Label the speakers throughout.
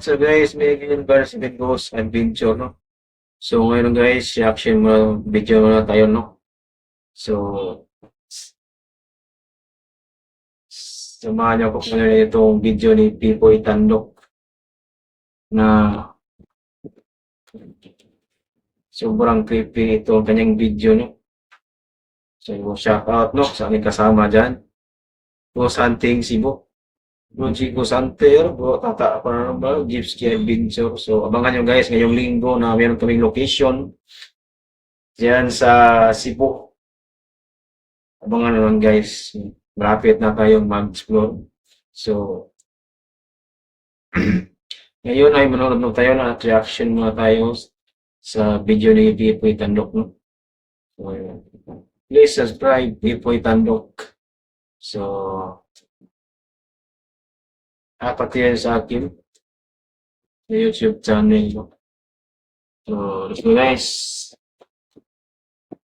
Speaker 1: So guys, may University Ghost Adventure, no? So ngayon guys, reaction mo, video muna tayo, no? So, samahan niyo ako ngayon itong video ni Pipoy Tandok na sobrang creepy ito kanyang video, no? So, shout out, no? Sa aming kasama dyan. Ghost Hunting Cebu. Bro Chico Santer, bro Tata Paranormal, Gypsy Adventure. So, abangan nyo guys, ngayong linggo na meron kaming location dyan sa Cebu. Abangan nyo lang guys. Malapit na tayong mag-explore. So, ngayon ay manonood na tayo na reaction muna tayo sa video ni Pipoy Tandok. No? So, please subscribe Pipoy Tandok. So, pati yan sa akin sa YouTube channel. No? So, let's go guys.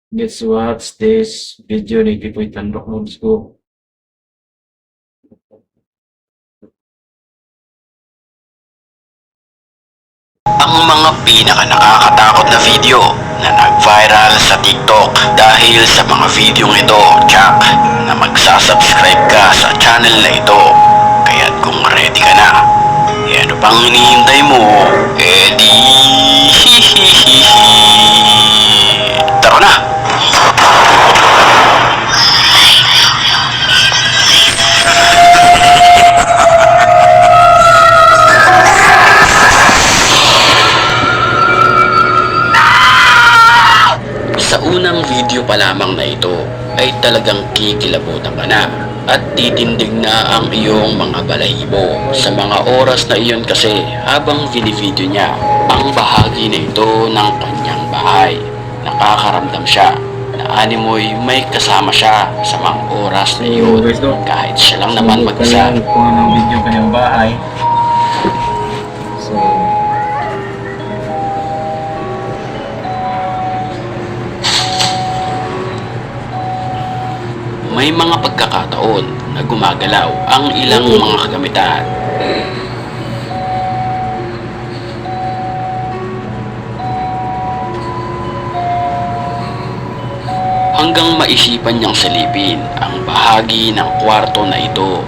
Speaker 1: Let's watch this video ni Pipoy Tandok. Let's go.
Speaker 2: Ang mga pinaka-nakakatakot na video na nag-viral sa TikTok dahil sa mga videong ito, Jack, na magsasubscribe ka sa channel na ito. Kaya kung ready ka na, ano pang hinihintay mo? Di tara na! Sa unang video pa lamang na ito ay talagang kikilabutan ka na at titindig na ang iyong mga balahibo. Sa mga oras na iyon kasi habang vinivideo niya ang bahagi na ito ng kanyang bahay, nakakaramdam siya na animoy may kasama siya sa mga oras na iyon kahit siya lang naman mag-isa.
Speaker 1: Kung anong video kanyang bahay. So,
Speaker 2: may mga pagkakataon na gumagalaw ang ilang mga kagamitan. Hanggang maisipan niyang silipin ang bahagi ng kwarto na ito.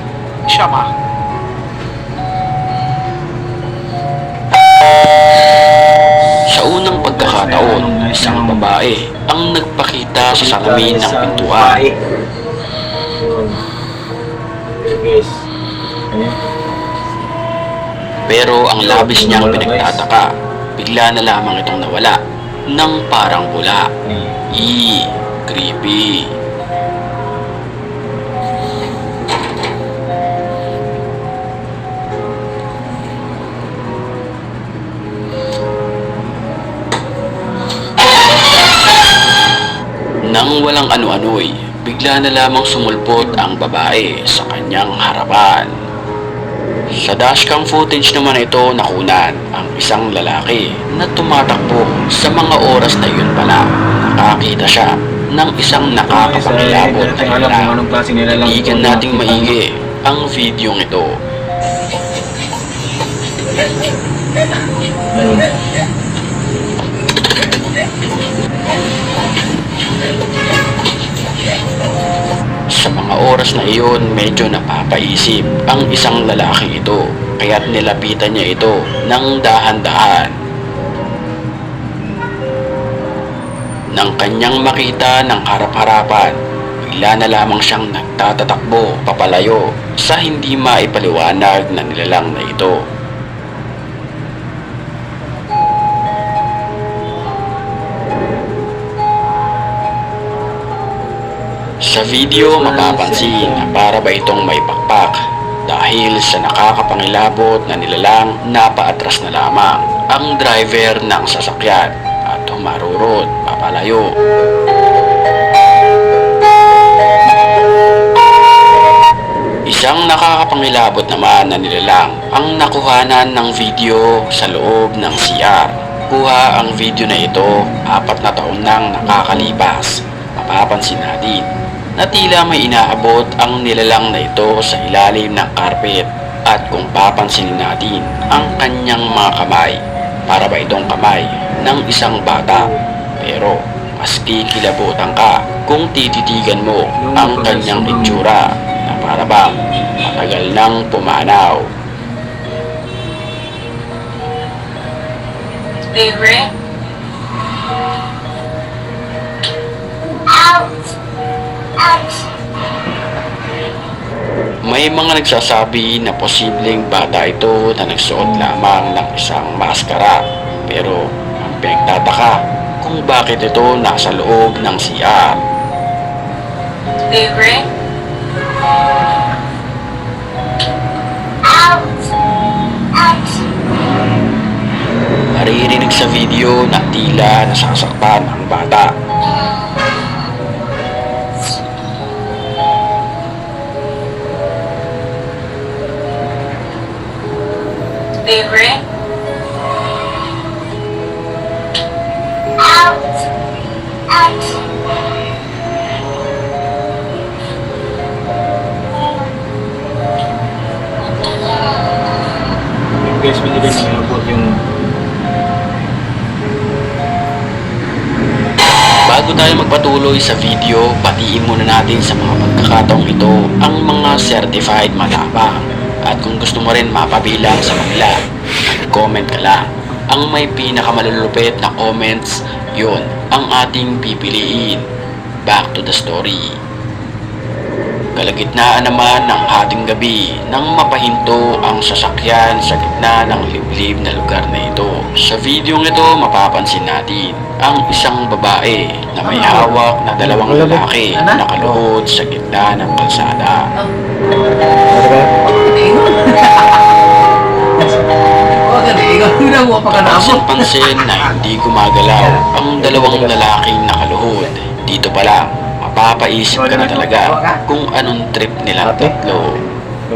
Speaker 2: Siya ma. Sa unang pagkakataon, isang babae ang nagpakita sa salamin ng pintuan.
Speaker 1: guys. Ayan.
Speaker 2: Pero ang labis niyang pinagtataka, bigla na lamang itong nawala ng parang bula. Creepy. Nang walang ano-ano'y, bigla na lamang sumulpot ang babae sa kanyang harapan. Sa dashcam footage naman ito nakunan ang isang lalaki na tumatakbo. Sa mga oras na yun pala, nakakita siya ng isang nakakapangilabot na nilalang. Igan nating maigi ang videong ito. Sa mga oras na iyon, medyo napapaisip ang isang lalaki ito, kaya't nilapitan niya ito ng dahan-dahan. Nang kanyang makita ng harap-harapan, bigla na lamang siyang nagtatatakbo papalayo sa hindi maipaliwanag na nilalang na ito. Sa video, mapapansin na para ba itong may pakpak dahil sa nakakapangilabot na nilalang napaatras na lamang ang driver ng sasakyan at humarurot papalayo. Isang nakakapangilabot naman na nilalang ang nakuhanan ng video sa loob ng CR. Kuha ang video na ito 4 na taon nang nakakalipas. Mapapansin natin na tila may inaabot ang nilalang na ito sa ilalim ng carpet At kung papansinin natin ang kanyang mga kamay, para ba itong kamay ng isang bata? Pero mas kikilabutan ka kung tititigan mo ang kanyang itsura na para bang matagal nang pumanaw.
Speaker 3: Favorite? Ouch! Ouch!
Speaker 2: May mga nagsasabi na posibleng bata ito na nagsuot lamang ng isang maskara. Pero ang pinagtataka kung bakit ito nasa loob ng CR.
Speaker 3: Favorite? Ouch! Ouch!
Speaker 2: Maririnig sa video na tila nasasaktan ang bata.
Speaker 3: Favorite? Ouch! Ouch!
Speaker 1: Yung guys, binili ng robot yung
Speaker 2: Bago tayo magpatuloy sa video, batiin muna natin sa mga pagkakataong ito ang mga certified matapang. At kung gusto mo rin mapabilang sa kanila, comment ka lang. Ang may pinakamalulupit na comments, yun ang ating pipiliin. Back to the story. Kalagitnaan naman ng ating gabi nang mapahinto ang sasakyan sa gitna ng liblib na lugar na ito. Sa videong ito mapapansin natin ang isang babae na may hawak na dalawang lalaki na nakaluhod sa gitna ng kalsada. Pansin-pansin na hindi gumagalaw ang dalawang lalaking nakaluhod. Dito pa lang, mapapaisip ka na talaga kung anong trip nilang tatlo.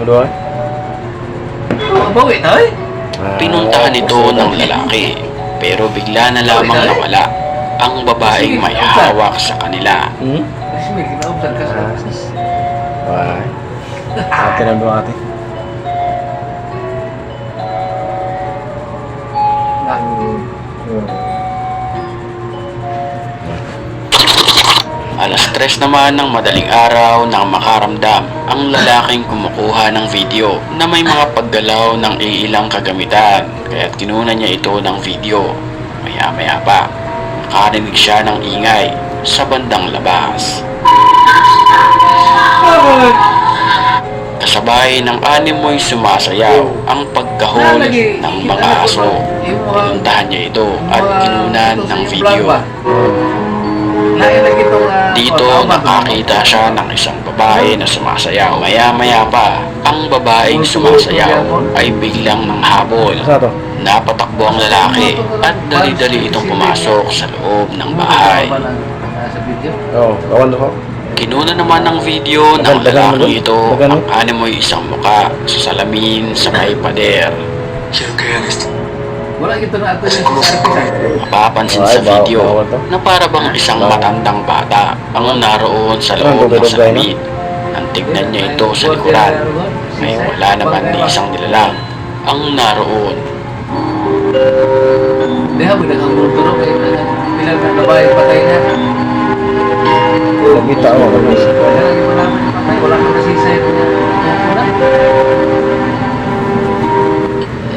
Speaker 1: doon.
Speaker 4: Bawi tayo.
Speaker 2: Pinuntahan ito ng lalaki, pero bigla na lamang nawala ang babaeng may hawak sa kanila.
Speaker 4: Kasi may kinaubsan ka sa
Speaker 1: Why? Ate na doon ate.
Speaker 2: Alas 3 naman ng madaling araw nang makaramdam ang lalaking kumukuha ng video na may mga paggalaw ng iilang kagamitan, kaya't kinuha niya ito ng video. Maya-maya pa, nakarinig siya ng ingay sa bandang labas. Kasabay ng animoy sumasayaw ang pagkahol ng mga aso. Pinuntahan niya ito at kinunan ng video. Dito nakakita siya ng isang babae na sumasayaw. Maya-maya pa, ang babaeng sumasayaw ay biglang nanghabol. Napatakbo ang lalaki at dali-dali itong pumasok sa loob ng bahay.
Speaker 1: Oo, kawan ko.
Speaker 2: Kinuna naman ng video ng lalaki ito ang animoy isang muka sa salamin sa may pader.
Speaker 4: Wala kita na ito yung
Speaker 2: Mapapansin sa video na para bang isang matandang bata ang naroon sa loob ng salamin. Nang tignan niya ito sa likuran, ay wala naman ni isang nilalang ang naroon.
Speaker 4: Deha mo na kang muturo kayo na bilang na babae patay na.
Speaker 1: Nagkita ako kami.
Speaker 4: Wala lagi mo naman yung patay. Wala kang nasisay ko na.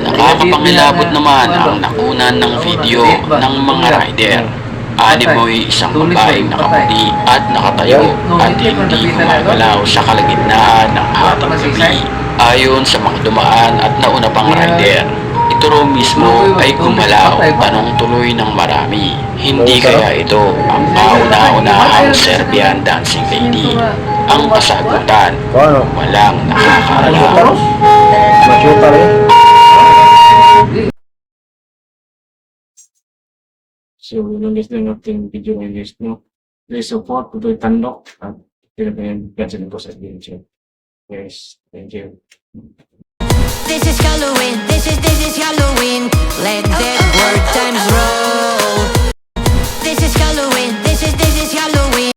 Speaker 2: Nakakapangilabot naman ang nakunan ng video ng mga rider. Animoy isang babaeng nakaputi at nakatayo at hindi gumagalaw sa kalagitnaan ng hating gabi. Ayon sa mga dumaan at nauna pang rider, ito raw mismo ay gumalaw tanong tuloy ng marami. Hindi kaya ito ang kauna-unahang Serbian dancing lady? Ang kasagutan,
Speaker 1: Ano?
Speaker 2: walang nakakaalam.
Speaker 1: Makita rin. So, yun guys na yung ating video ngayon guys, no? Please support, tuloy tandok, at pinapayang gansan ko sa video. Guys, thank you.
Speaker 5: This is Halloween, this is Halloween. Let that word times roll. This is Halloween, this is Halloween.